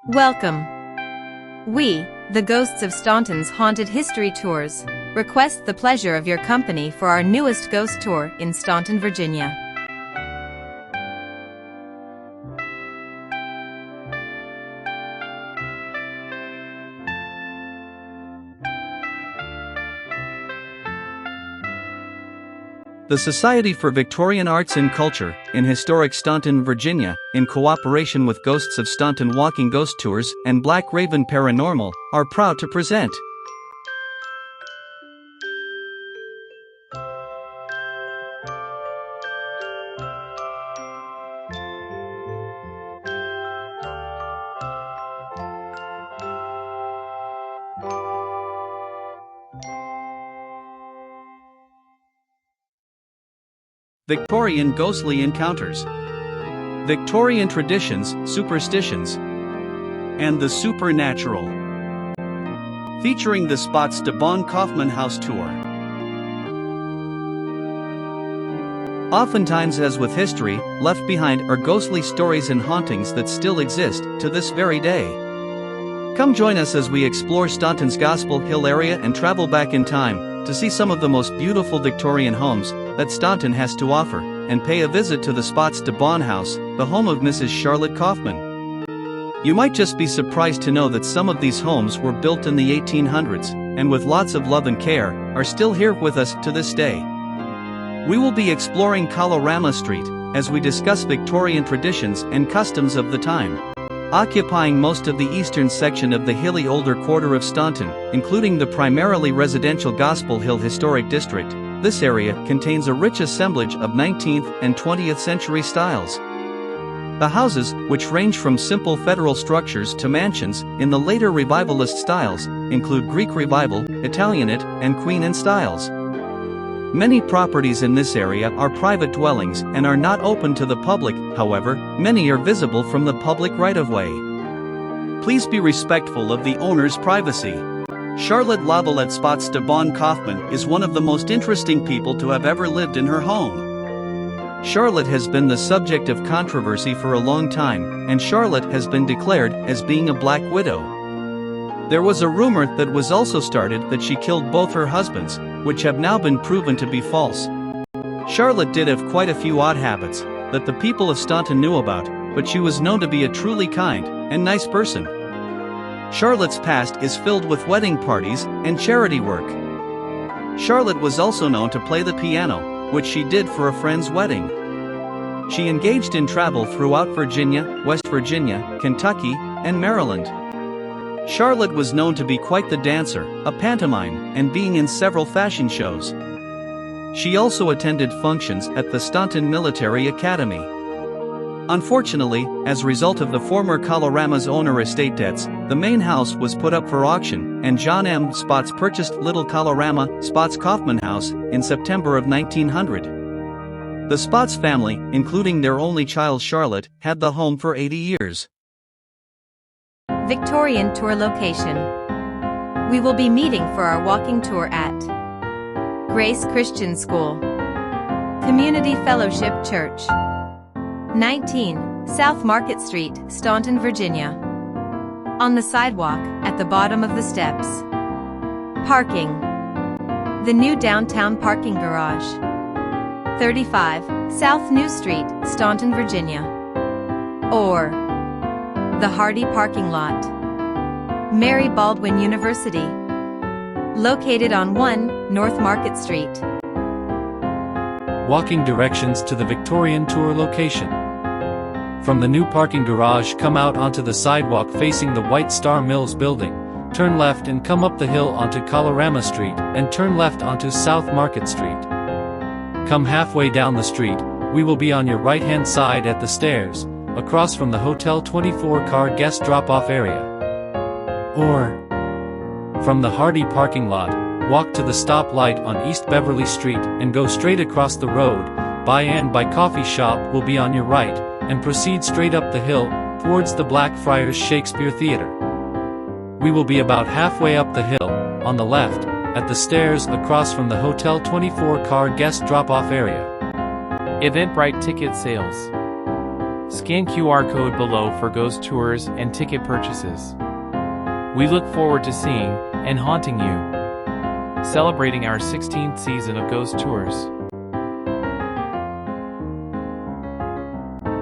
Welcome. We, the Ghosts of Staunton's Haunted History Tours, request the pleasure of your company for our newest ghost tour in Staunton, Virginia. The Society for Victorian Arts and Culture, in historic Staunton, Virginia, in cooperation with Ghosts of Staunton Walking Ghost Tours and Black Raven Paranormal, are proud to present Victorian Ghostly Encounters, Victorian Traditions, Superstitions, and the Supernatural. Featuring the Spots DeBaun Coffman House Tour. Oftentimes, as with history, left behind are ghostly stories and hauntings that still exist to this very day. Come join us as we explore Staunton's Gospel Hill area and travel back in time to see some of the most beautiful Victorian homes that Staunton has to offer, and pay a visit to the Spots DeBaun House, the home of Mrs. Charlotte Coffman. You might just be surprised to know that some of these homes were built in the 1800s, and with lots of love and care, are still here with us to this day. We will be exploring Colorama Street, as we discuss Victorian traditions and customs of the time. Occupying most of the eastern section of the hilly older quarter of Staunton, including the primarily residential Gospel Hill Historic District, this area contains a rich assemblage of 19th and 20th century styles. The houses, which range from simple federal structures to mansions in the later revivalist styles, include Greek Revival, Italianate, and Queen Anne styles. Many properties in this area are private dwellings and are not open to the public, however, many are visible from the public right-of-way. Please be respectful of the owner's privacy. Charlotte Lavalette Spots DeBaun Coffman is one of the most interesting people to have ever lived in her home. Charlotte has been the subject of controversy for a long time, and Charlotte has been declared as being a black widow. There was a rumor that was also started that she killed both her husbands, which have now been proven to be false. Charlotte did have quite a few odd habits that the people of Staunton knew about, but she was known to be a truly kind and nice person. Charlotte's past is filled with wedding parties and charity work. Charlotte was also known to play the piano, which she did for a friend's wedding. She engaged in travel throughout Virginia, West Virginia, Kentucky, and Maryland. Charlotte was known to be quite the dancer, a pantomime, and being in several fashion shows. She also attended functions at the Staunton Military Academy. Unfortunately, as a result of the former Colorama's owner estate debts, the main house was put up for auction, and John M. Spots purchased Little Colorama Spots Coffman House in September of 1900. The Spots family, including their only child Charlotte, had the home for 80 years. Victorian tour location. We will be meeting for our walking tour at Grace Christian School, Community Fellowship Church, 19 South Market Street, Staunton, Virginia. On the sidewalk, at the bottom of the steps. Parking. The new downtown parking garage. 35 South New Street, Staunton, Virginia. Or the Hardy Parking Lot. Mary Baldwin University. Located on 1 North Market Street. Walking directions to the Victorian tour location. From the new parking garage, come out onto the sidewalk facing the White Star Mills building, turn left and come up the hill onto Colorama Street, and turn left onto South Market Street. Come halfway down the street, we will be on your right-hand side at the stairs, across from the Hotel 24-car guest drop-off area. Or, from the Hardy parking lot, walk to the stoplight on East Beverly Street and go straight across the road. By Coffee Shop will be on your right, and proceed straight up the hill, towards the Blackfriars Shakespeare Theater. We will be about halfway up the hill, on the left, at the stairs across from the Hotel 24-car guest drop-off area. Eventbrite ticket sales. Scan QR code below for ghost tours and ticket purchases. We look forward to seeing and haunting you. Celebrating our 16th season of Ghost Tours.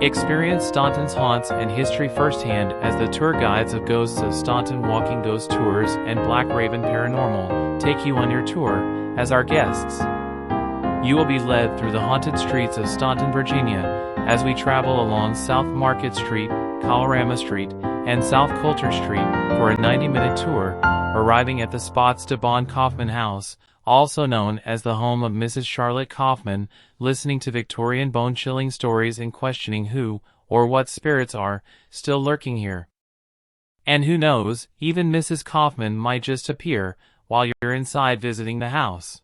Experience Staunton's haunts and history firsthand as the tour guides of Ghosts of Staunton Walking Ghost Tours and Black Raven Paranormal take you on your tour as our guests. You will be led through the haunted streets of Staunton, Virginia, as we travel along South Market Street, Colorama Street, and South Coulter Street for a 90-minute tour, arriving at the Spots DeBaun Coffman house, also known as the home of Mrs. Charlotte Coffman, listening to Victorian bone-chilling stories and questioning who or what spirits are still lurking here. And who knows, even Mrs. Coffman might just appear while you're inside visiting the house.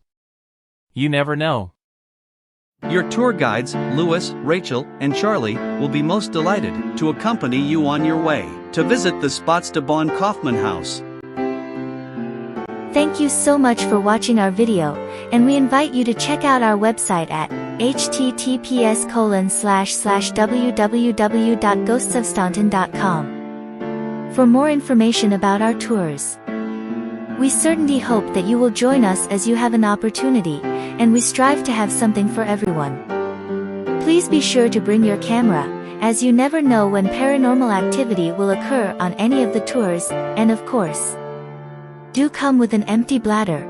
You never know. Your tour guides, Louis, Rachel, and Charlie, will be most delighted to accompany you on your way to visit the Spots DeBaun Coffman house. Thank you so much for watching our video, and we invite you to check out our website at https://www.ghostsofstaunton.com for more information about our tours. We certainly hope that you will join us as you have an opportunity, and we strive to have something for everyone. Please be sure to bring your camera, as you never know when paranormal activity will occur on any of the tours, and of course, do come with an empty bladder.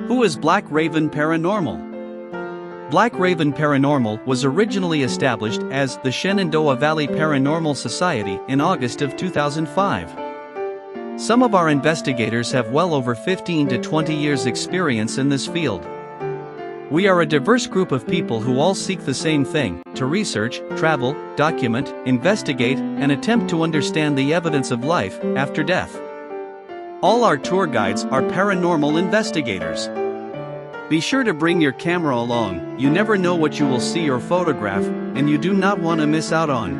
Who is Black Raven Paranormal? Black Raven Paranormal was originally established as the Shenandoah Valley Paranormal Society in August of 2005. Some of our investigators have well over 15 to 20 years experience in this field. We are a diverse group of people who all seek the same thing: to research, travel, document, investigate, and attempt to understand the evidence of life after death. All our tour guides are paranormal investigators. Be sure to bring your camera along. You never know what you will see or photograph, and you do not want to miss out on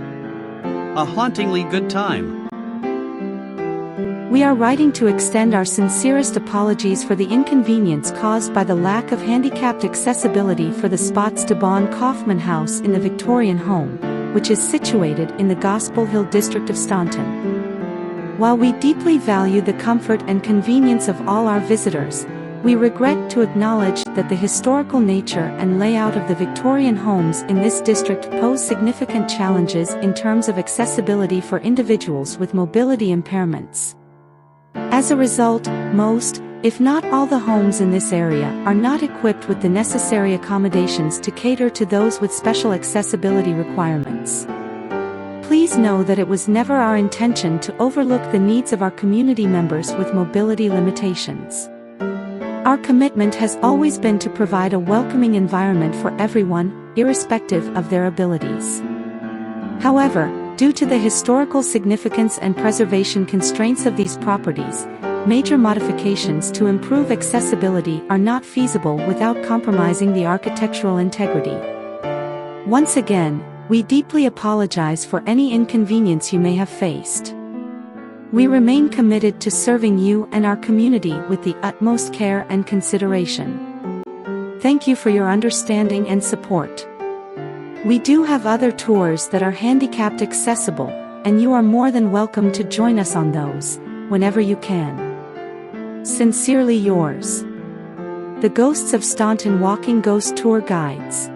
a hauntingly good time. We are writing to extend our sincerest apologies for the inconvenience caused by the lack of handicapped accessibility for the Spots DeBaun Coffman house in the Victorian home, which is situated in the Gospel Hill district of Staunton. While we deeply value the comfort and convenience of all our visitors, we regret to acknowledge that the historical nature and layout of the Victorian homes in this district pose significant challenges in terms of accessibility for individuals with mobility impairments. As a result, most, if not all the homes in this area are not equipped with the necessary accommodations to cater to those with special accessibility requirements. Please know that it was never our intention to overlook the needs of our community members with mobility limitations. Our commitment has always been to provide a welcoming environment for everyone, irrespective of their abilities. However, due to the historical significance and preservation constraints of these properties, major modifications to improve accessibility are not feasible without compromising the architectural integrity. Once again, we deeply apologize for any inconvenience you may have faced. We remain committed to serving you and our community with the utmost care and consideration. Thank you for your understanding and support. We do have other tours that are handicapped accessible, and you are more than welcome to join us on those, whenever you can. Sincerely yours, the Ghosts of Staunton Walking Ghost Tour Guides.